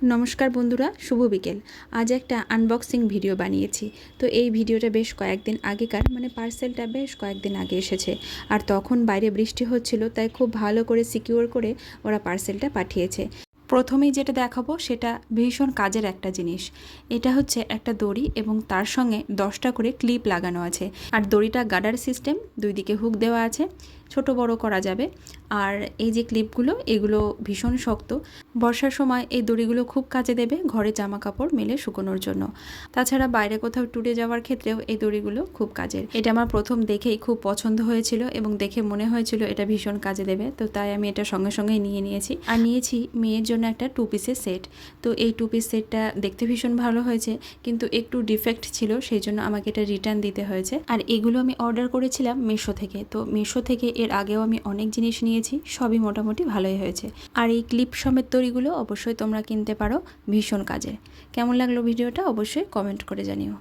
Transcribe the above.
নমস্কার বন্ধুরা, শুভ বিকেল। আজ একটা আনবক্সিং ভিডিও বানিয়েছি। তো এই ভিডিওটা বেশ কয়েকদিন আগেকার, মানে পার্সেলটা বেশ কয়েকদিন আগে এসেছে। আর তখন বাইরে বৃষ্টি হচ্ছিল, তাই খুব ভালো করে সিকিউর করে ওরা পার্সেলটা পাঠিয়েছে। প্রথমেই যেটা দেখাবো সেটা ভীষণ কাজের একটা জিনিস। এটা হচ্ছে একটা দড়ি এবং তার সঙ্গে 10টা করে ক্লিপ লাগানো আছে। আর দড়িটা গার্ডার সিস্টেম, দুই দিকে হুক দেওয়া আছে, ছোট বড় করা যাবে। আর এই যে ক্লিপগুলো, এগুলো ভীষণ শক্ত। বর্ষার সময় এই দড়িগুলো খুব কাজে দেবে ঘরে জামা কাপড় মেলে শুকোনোর জন্য। তাছাড়া বাইরে কোথাও ট্যুরে যাওয়ার ক্ষেত্রেও এই দড়িগুলো খুব কাজের। এটা আমার প্রথম দেখেই খুব পছন্দ হয়েছিল এবং দেখে মনে হয়েছিল এটা ভীষণ কাজে দেবে, তো তাই আমি এটা সঙ্গে সঙ্গেই নিয়ে নিয়েছি। আর নিয়েছি মেয়ের জন্য একটা 2 পিসের সেট। তো এই 2 পিস সেটটা দেখতে ভীষণ ভালো হয়েছে, কিন্তু একটু ডিফেক্ট ছিল, সেই জন্য আমাকে এটা রিটার্ন দিতে হয়েছে। আর এগুলো আমি অর্ডার করেছিলাম মিশো থেকে। তো মিশো থেকে এর আগেও আমি অনেক জিনিস নিয়েছি, সবই মোটামুটি ভালোই হয়েছে। আর এই ক্লিপ সমেত দড়িগুলো অবশ্যই তোমরা কিনতে পারো, ভীষণ কাজের। কেমন লাগলো ভিডিওটা অবশ্যই কমেন্ট করে জানিও।